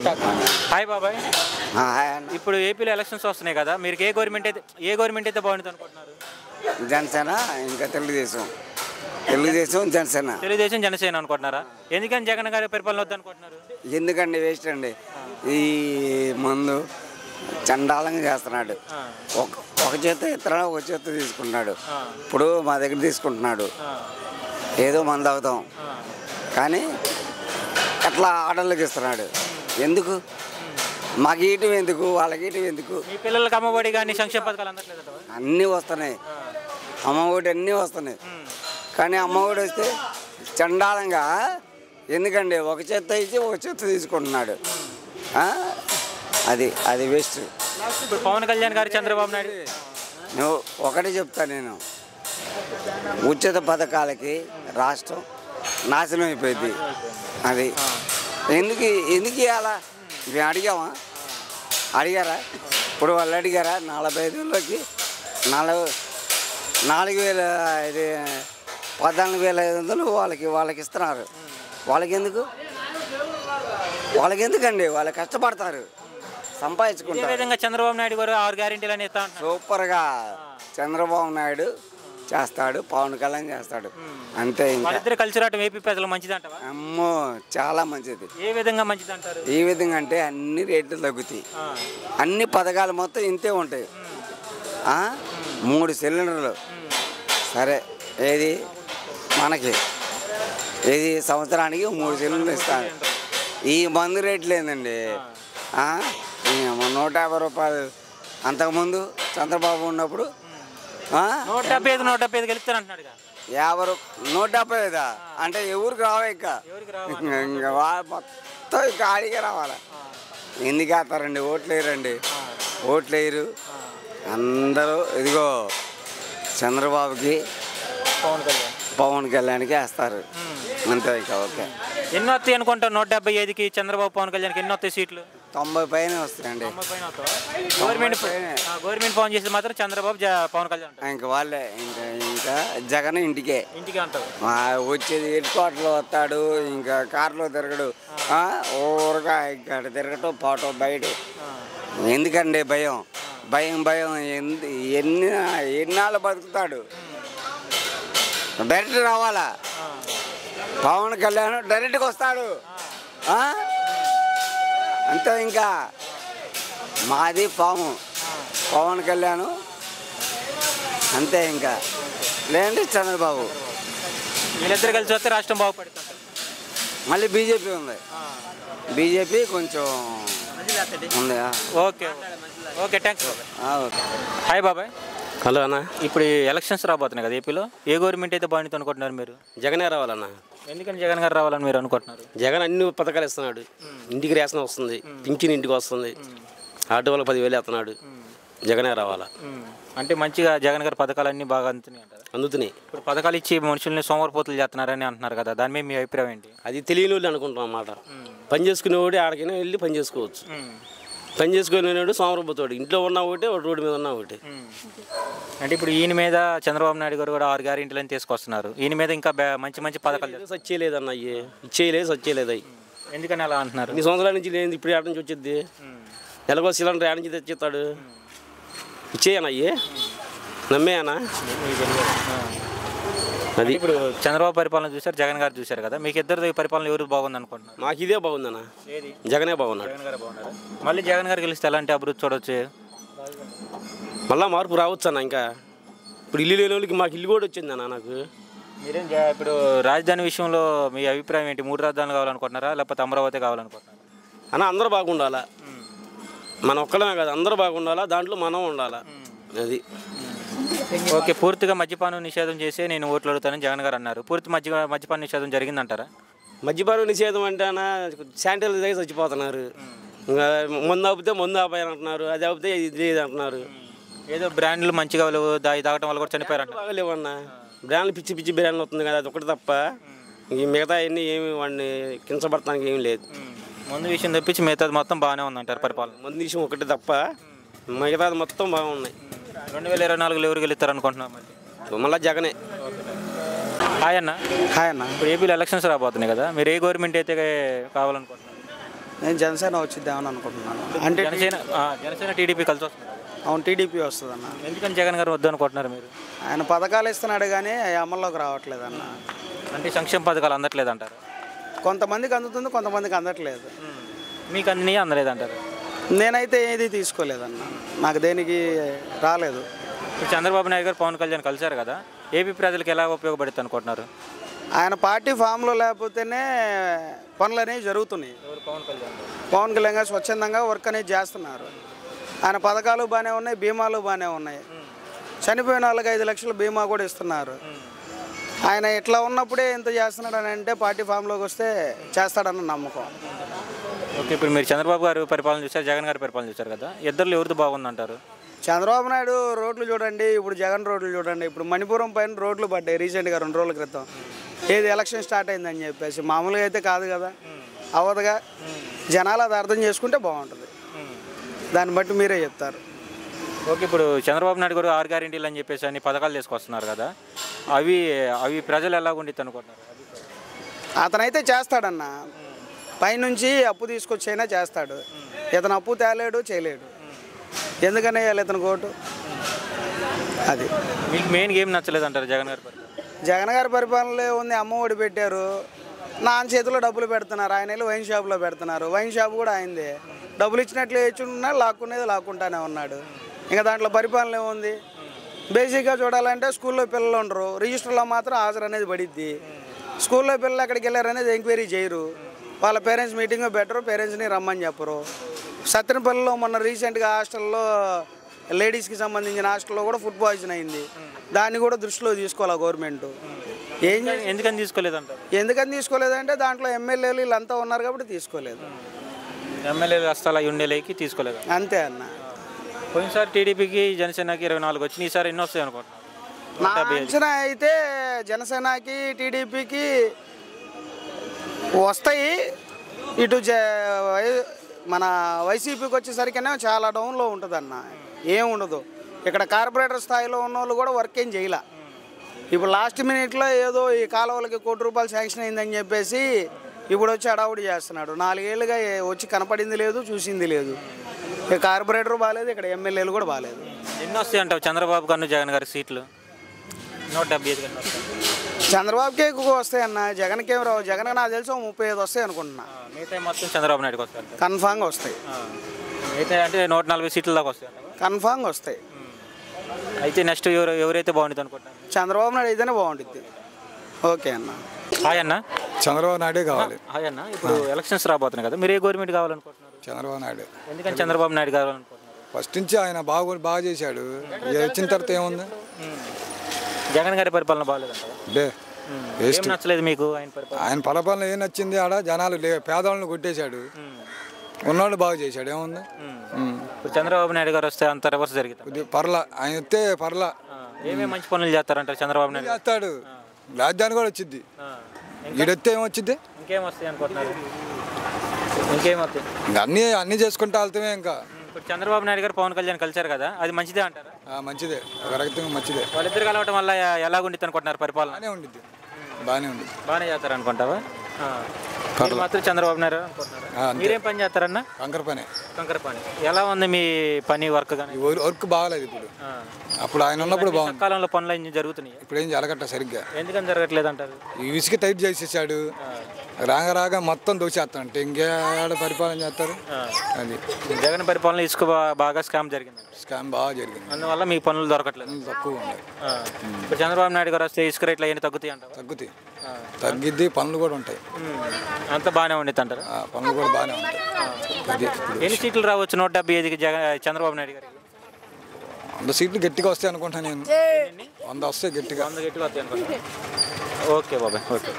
Hi బాబాయ్. Hi అన్న. ఇప్పుడు ఏపీలో ఎలక్షన్స్ వస్తున్నాయి కదా, మీరు ఏ గవర్నమెంట్ అయితే బాగుంటుంది అనుకుంటున్నారు? జనసేన ఇంకా తెలుగుదేశం జనసేన అనుకుంటున్నారా? ఎందుకని జగన్ గారి పరిపాలన వద్దు అనుకుంటున్నారు? ఎందుకండి వేస్ట్ అండి. ఈ మందు చండాలంగా చేస్తున్నాడు. ఒక చేత ఇతరులు ఒక చేత తీసుకుంటున్నాడు. ఇప్పుడు మా దగ్గర తీసుకుంటున్నాడు, ఏదో మందు అవుతాం కానీ అట్లా ఆర్డర్లకు ఇస్తున్నాడు. ఎందుకు మాకు ఇయటం ఎందుకు, వాళ్ళకి ఇయటం ఎందుకు? మీ పిల్లలకి అమ్మఒడి కానీ సంక్షేమ పథకాలు అందట్లేదు? అన్నీ వస్తున్నాయి, అమ్మఒడి అన్నీ వస్తున్నాయి కానీ అమ్మఒడి వస్తే చండాలంగా ఎందుకండి ఒక చేత్త ఇచ్చి ఒక చేత్త తీసుకుంటున్నాడు. అది వేస్ట్. ఇప్పుడు పవన్ కళ్యాణ్ గారు చంద్రబాబు నాయుడు నువ్వు ఒకటే చెప్తా, నేను ఉచిత పథకాలకి రాష్ట్రం నాశనం అయిపోయింది. అది ఎందుకు ఇవ్వాలా? మేము అడిగారా? ఇప్పుడు వాళ్ళు అడిగారా? 45,000కి 14,500 వాళ్ళకి ఇస్తున్నారు. వాళ్ళకి ఎందుకండి? వాళ్ళు కష్టపడతారు, సంపాదించుకుంటారు. విధంగా చంద్రబాబు నాయుడు గారు 6 గ్యారెంటీలు అని ఇస్తా సూపర్గా చంద్రబాబు నాయుడు చేస్తాడు, పవన్ కళ్యాణ్ చేస్తాడు, అంతే. ఇంకా కలిసి రావడం ఏపీ ప్రజలు మంచిది అంటావా? అమ్మో చాలా మంచిది. ఏ విధంగా మంచిది అంటారు? ఏ విధంగా అంటే అన్ని రేట్లు తగ్గుతాయి, అన్ని పథకాలు మొత్తం ఇంతే ఉంటాయి. 3 సిలిండర్లు సరే, ఏది మనకి ఏది సంవత్సరానికి 3 సిలిండర్లు ఇస్తాను. ఈ మందు రేట్లు ఏందండి 150 రూపాయలు. అంతకుముందు చంద్రబాబు ఉన్నప్పుడు 175 గెలుస్తారంటున్నాడు. 150 అంటే ఎవరికి రావా? ఇంకా మొత్తం ఇంకా ఆడికే రావాలా? ఎందుకు వేస్తారండి? ఓట్లు వేయరు అందరూ. ఇదిగో చంద్రబాబుకి పవన్ కళ్యాణ్కి వేస్తారు, అంతే. ఇంకా ఓకే. ఎన్ని వస్తాయి అనుకుంటారు? 175కి చంద్రబాబు పవన్ కళ్యాణ్కి ఎన్ని వస్తాయి సీట్లు? 90 పైన వస్తాయండి. గవర్నమెంట్ ఫోన్ చేసి మాత్రం చంద్రబాబు పవన్ కళ్యాణ్ ఇంకా వాళ్ళే. ఇంకా జగన్ ఇంటికే అంటారు. వచ్చేది హెడ్ క్వార్టర్లో వస్తాడు, ఇంకా కార్లో తిరగడు, ఊరగా ఇక్కడ తిరగటం పోవటం బయట. ఎందుకండి భయం? ఎన్నాళ్ళు బతుకుతాడు? డైరెక్ట్ రావాలా? పవన్ కళ్యాణ్ డైరెక్ట్గా వస్తాడు, అంతే. ఇంకా మాది పవన్ కళ్యాణ్ అంతే. ఇంకా లేదంటే చంద్రబాబు. వీళ్ళిద్దరు కలిసి వస్తే రాష్ట్రం బాగుపడుతుంది. మళ్ళీ బీజేపీ ఉంది, బీజేపీ కొంచెం ఉంది. Okay thanks. ఓకే. హాయ్ బాబాయ్. హలో అన్న. ఇప్పుడు ఎలక్షన్స్ రాబోతున్నాయి కదా ఏపీలో, ఏ గవర్నమెంట్ అయితే బాగుంటుంది అనుకుంటున్నారు మీరు? జగనే రావాలన్న. ఎందుకని జగన్ గారు రావాలని మీరు అనుకుంటున్నారు? జగన్ అన్ని పథకాలు ఇస్తున్నాడు. ఇంటికి రేషన్ వస్తుంది, పింఛన్ ఇంటికి వస్తుంది, ఆటో వాళ్ళకి 10,000 ఇస్తున్నాడు. జగనే రావాలా అంటే మంచిగా జగన్ గారి పథకాలు అన్నీ బాగా అందుతున్నాయి. ఇప్పుడు పథకాలు ఇచ్చి మనుషుల్ని సోమరిపోతులు చేస్తున్నారని అంటున్నారు కదా, దాని మీద మీ అభిప్రాయం ఏంటి? అది తెలియని వాళ్ళు అనుకుంటాం అన్నమాట. పని చేసుకునేవాడు ఆడకైనా వెళ్ళి పని చేసుకోవచ్చు. పని చేసుకునేవాడు సోమరిపోతాడు. ఇంట్లో ఉన్న ఒకటే, రోడ్డు మీద ఉన్న ఒకటి. అంటే ఇప్పుడు ఈయన మీద చంద్రబాబు నాయుడు గారు కూడా 6 గ్యారెంటీలను తీసుకొస్తున్నారు. ఈయన మీద ఇంకా మంచి పథకాలు సచ్చేయలేదన్న. సచ్చేయలేదు అవి. ఎందుకని అలా అంటున్నారు? 2 సంవత్సరాల నుంచి లేదు, ఇప్పుడు ఏడ నుంచి వచ్చింది? నెలకో సిలిండర్ ఏడ నుంచి తెచ్చిస్తాడు? ఇచ్చేయనా? అయ్యే నమ్మేయనా? అది ఇప్పుడు చంద్రబాబు పరిపాలన చూశారు, జగన్ గారు చూశారు కదా, మీకు ఇద్దరు పరిపాలన ఎవరు బాగుంది అనుకుంటున్నారు? మాకు ఇదే బాగుందన్న. జగనే బాగున్నాడు. మళ్ళీ జగన్ గారు గెలిస్తే ఎలాంటి అభివృద్ధి చూడవచ్చు? మళ్ళీ మార్పు రావచ్చు అన్న. ఇంకా ఇప్పుడు ఇల్లు లేని వాళ్ళకి మాకు ఇల్లు కూడా వచ్చిందన్న. నాకు మీరేం ఇప్పుడు రాజధాని విషయంలో మీ అభిప్రాయం ఏంటి? 3 రాజధానులు కావాలనుకుంటున్నారా, లేకపోతే అమరావతి కావాలనుకుంటున్నారా? అన్న అందరూ బాగుండాలా, మనం ఒక్కడమే కాదు, అందరూ బాగుండాలా, దాంట్లో మనం ఉండాలా. అది ఓకే. పూర్తిగా మద్యపానం నిషేధం చేసి నేను ఓట్లు అడుగుతానని జగన్ గారు అన్నారు. పూర్తి మద్యపాన నిషేధం జరిగిందంటారా? మద్యపానం నిషేధం అంటే అన్న శానిటైజర్ దగ్గర చచ్చిపోతున్నారు. ఇంకా మందు ఆపితే మందు ఆపాయని అంటున్నారు, అది ఆపితే ఇది అంటున్నారు. ఏదో బ్రాండ్లు మంచిగా లేవు, తాగడం వల్ల కూడా చనిపోయారు. బాగా లేవన్న. బ్రాండ్లు పిచ్చి బ్రాండ్లు వస్తుంది కదా, అది ఒకటి తప్ప ఈ మిగతా అన్నీ ఏమి వాడిని కించబడటానికి ఏమి లేదు. ముందు విషయం తప్పించి మిగతాది మొత్తం బాగానే ఉందంటారు పరిపాలన? ముందు విషయం ఒకటి తప్ప మిగతాది మొత్తం బాగున్నాయి. 2024లో ఎవరు గెలుస్తారు అనుకుంటున్నారు? మళ్ళీ జగనే. హాయ్ అన్న. హాయ్ అన్న. ఇప్పుడు ఏపీలో ఎలక్షన్స్ రాబోతున్నాయి కదా, మీరు ఏ గవర్నమెంట్ అయితే కావాలనుకుంటున్నారు? నేను జనసేన వచ్చిద్దామని అనుకుంటున్నాను. అంటే జనసేన టీడీపీ కలిసి వస్తుంది. అవును, టీడీపీ వస్తుందన్న. ఎందుకని జగన్ గారు వద్దు అనుకుంటున్నారు మీరు? ఆయన పథకాలు ఇస్తున్నాడు కానీ అవి అమల్లోకి రావట్లేదన్న. అంటే సంక్షేమ పథకాలు అందట్లేదు అంటారు. కొంతమందికి అందుతుంది, కొంతమందికి అందట్లేదు. మీకు అన్నీ అందలేదు అంటారు. నేనైతే ఏది తీసుకోలేదన్న, నాకు దేనికి రాలేదు. ఇప్పుడు చంద్రబాబు నాయుడు గారు పవన్ కళ్యాణ్ కలిశారు కదా, ఏపీ ప్రజలకు ఎలా ఉపయోగపడుతుంది అనుకుంటున్నారు? ఆయన పార్టీ ఫామ్లో లేకపోతేనే పనులు అనేవి జరుగుతున్నాయి. పవన్ కళ్యాణ్ గారు స్వచ్ఛందంగా వర్క్ అనేది చేస్తున్నారు. ఆయన పథకాలు బాగానే ఉన్నాయి, బీమాలు బాగానే ఉన్నాయి. చనిపోయిన వాళ్ళకి 5 లక్షల బీమా కూడా ఇస్తున్నారు. ఆయన ఇట్లా ఉన్నప్పుడే ఇంత చేస్తున్నాడు అని అంటే పార్టీ ఫామ్లోకి వస్తే చేస్తాడన్న నమ్మకం. ఓకే, ఇప్పుడు మీరు చంద్రబాబు గారు పరిపాలన చూశారు, జగన్ గారి పరిపాలన చూశారు కదా, ఇద్దరు ఎవరితో బాగుందంటారు? చంద్రబాబు నాయుడు రోడ్లు చూడండి, ఇప్పుడు జగన్ రోడ్లు చూడండి. ఇప్పుడు మణిపురం పైన రోడ్లు పడ్డాయి రీసెంట్గా 2 రోజుల క్రితం. ఏది ఎలక్షన్ స్టార్ట్ అయిందని చెప్పేసి. మామూలుగా అయితే కాదు కదా, అవ్వదుగా. జనాలు అది అర్థం చేసుకుంటే బాగుంటుంది. దాన్ని బట్టి మీరే చెప్తారు. ఓకే, ఇప్పుడు చంద్రబాబు నాయుడు గారు 6 గ్యారెంటీలు అని చెప్పేసి అన్ని పథకాలు తీసుకొస్తున్నారు కదా, అవి ప్రజలు ఎలా ఉండిద్ది అనుకుంటున్నారు? అతనైతే చేస్తాడన్న, పైనుంచి అప్పు తీసుకొచ్చైనా చేస్తాడు. ఇతను అప్పు తేలేడు, చేయలేడు. ఎందుకనే ఇతను కోటు అది. మీకు మెయిన్ ఏం నచ్చలేదు అంటారు జగన్ గారి పరిపాలన? జగన్ గారి పరిపాలనలో ఉంది, అమ్మ ఒడి పెట్టారు, నాన్న చేతిలో డబ్బులు పెడుతున్నారు. ఆయన వెళ్ళి వైన్ షాప్లో పెడుతున్నారు. వైన్ షాప్ కూడా ఆయనదే. డబ్బులు ఇచ్చినట్లు ఇచ్చుకున్నాడు, లాక్కునేది లాక్కుంటానే ఉన్నాడు. ఇంకా దాంట్లో పరిపాలన ఏముంది? బేసిక్గా చూడాలంటే స్కూల్లో పిల్లలు ఉండరు, రిజిస్టర్లో మాత్రం హాజరు అనేది పడిద్ది. స్కూల్లో పిల్లలు ఎక్కడికి వెళ్ళారనేది ఎంక్వైరీ చేయరు. వాళ్ళ పేరెంట్స్ మీటింగ్ పెట్టరు, పేరెంట్స్ని రమ్మని చెప్పరు. సత్తెనపల్లిలో మొన్న రీసెంట్గా హాస్టల్లో లేడీస్కి సంబంధించిన హాస్టల్లో కూడా ఫుడ్ పాయిజన్ అయింది. దాన్ని కూడా దృష్టిలో తీసుకోవాలి గవర్నమెంట్. ఎందుకని తీసుకోలేదంటారు? ఎందుకని తీసుకోలేదంటే దాంట్లో ఎమ్మెల్యేలు వీళ్ళంతా ఉన్నారు కాబట్టి తీసుకోలేదు. ఎమ్మెల్యేలు హస్తాల ఉండేలేకి తీసుకోలేదు అంతే అన్న. పోయినసారి టీడీపీకి జనసేనకి 24 వచ్చినాయి, ఈసారి ఎన్ని వస్తాయి అనుకుంటున్నారు? నా అంచనా అయితే జనసేనకి టీడీపీకి వస్తాయి. ఇటు మన వైసీపీకి వచ్చేసరికనే చాలా డౌన్లో ఉంటుంది అన్న. ఏం ఉండదు. ఇక్కడ కార్పొరేటర్ స్థాయిలో ఉన్న వాళ్ళు కూడా వర్క్ ఏం చేయాల. ఇప్పుడు లాస్ట్ మినిట్లో ఏదో ఈ కాలువలకి ₹1 కోటి శాంక్షన్ అయిందని చెప్పేసి ఇప్పుడు వచ్చి అడావుడి చేస్తున్నాడు. 4 ఏళ్ళుగా వచ్చి కనపడింది లేదు, చూసింది లేదు. ఇక కార్పొరేటర్ బాగాలేదు, ఇక్కడ ఎమ్మెల్యేలు కూడా బాగాలేదు. ఎన్ని వస్తాయి అంటావు చంద్రబాబు కన్నా జగన్ గారి సీట్లు? 175 కన్నా చంద్రబాబుకే ఎక్కువ వస్తాయి అన్న, జగన్కి ఏమి రావు. జగన్ నాకు తెలిసి 35 వస్తాయి అనుకుంటున్నా. మిగతా మొత్తం చంద్రబాబు నాయుడుకి వస్తాయి కన్ఫామ్గా వస్తాయి. మిగతా అంటే 140 సీట్ల దాకా వస్తాయి కన్ఫామ్గా వస్తాయి. అయితే నెక్స్ట్ ఎవరైతే బాగుంటుంది అనుకుంటున్నారు? చంద్రబాబు నాయుడు అయితేనే బాగుంటుంది. ఓకే అన్న. హాయ్ అన్న. చంద్రబాబు నాయుడే కావాలి. హాయ్ అన్న. ఇప్పుడు ఎలక్షన్స్ రాబోతున్నాయి కదా, మీరు ఏ గవర్నమెంట్ కావాలనుకుంటున్నారు? చంద్రబాబు నాయుడు. ఎందుకని చంద్రబాబు నాయుడు కావాలనుకుంటున్నారు? ఫస్ట్ నుంచి ఆయన బాగా చేశాడు. వచ్చిన తర్వాత ఏముంది? జగన్ గారి పరిపాలన బాగాలేదంటారా? ఏం నచ్చలేదు మీకు ఆయన పరిపాలన? ఆయన పరిపాలన ఏం నచ్చింది? ఆడ జనాలు పేదవాళ్ళని కొట్టేశాడు, ఉన్నవాళ్ళు బాగా చేశాడు. ఏముంది? ఇప్పుడు చంద్రబాబు నాయుడు గారు వస్తే అంత రివర్స్ జరుగుతుంది. పర్లా ఆయన వస్తే పర్లా. ఏమేమి మంచి పనులు చేస్తారంటారు చంద్రబాబు నాయుడు? చేస్తాడు. రాజధాని కూడా వచ్చింది. ఈడొస్తే ఏమొచ్చింది? ఇంకేం వస్తాయి అనుకుంటున్నారు? ఇంకేం వస్తాయి? ఇంకా అన్నీ చేసుకుంటా వెళ్తామే. ఇంకా ఇప్పుడు చంద్రబాబు నాయుడు గారు పవన్ కళ్యాణ్ కలిశారు కదా, అది మంచిదే అంటారా? మంచిదే, ఒక రకంగా మంచిదే. వాళ్ళిద్దరు కలవటం వల్ల ఎలా ఉండిద్ది అనుకుంటున్నారు పరిపాలన? బాగానే ఉండిద్ది. బాగానే ఉండిద్ది. బాగానే చేస్తారు అనుకుంటావా? మీరు మాత్రం చంద్రబాబు నాయుడు అనుకుంటున్నారు. మీరేం పని చేస్తారన్న? కంకర పని. ఎలా ఉంది మీ పని వర్క్? కానీ వర్క్ బాగాలేదు ఇప్పుడు. అప్పుడు ఆయన ఉన్నప్పుడు బాగుంది. కాలంలో పనులు ఏం జరుగుతున్నాయి? ఇప్పుడు ఏం జరగట్లేదు సరిగ్గా. ఎందుకని జరగట్లేదు అంటారు? ఈ ఇసుక టైట్ చేసేసాడు. రాగా మొత్తం దోచేస్తాడు. అంటే ఇంకేడ పరిపాలన చేస్తారు? అది జగన్ పరిపాలన ఇసుక బాగా స్కామ్ జరిగింది. స్కామ్ బాగా జరిగింది. అందువల్ల మీ పనులు దొరకట్లేదు. తక్కువ ఉన్నాయి. ఇప్పుడు చంద్రబాబు నాయుడు గారు వస్తే ఇసుక రేట్లు అవన్నీ తగ్గుతాయి అంటారు? తగ్గుతాయి, తగ్గిద్ది. పనులు కూడా ఉంటాయి. అంత బాగానే ఉండిద్ది అంటారు? పనులు కూడా బాగానే ఉంటాయి. ఎన్ని సీట్లు రావచ్చు 175కి చంద్రబాబు నాయుడు గారికి? 100 సీట్లు గట్టిగా వస్తాయి అనుకుంటా నేను. 100 వస్తాయి గట్టిగా. 100 గట్టిగా వస్తాయి అనుకుంటా. ఓకే బాబాయ్, ఓకే.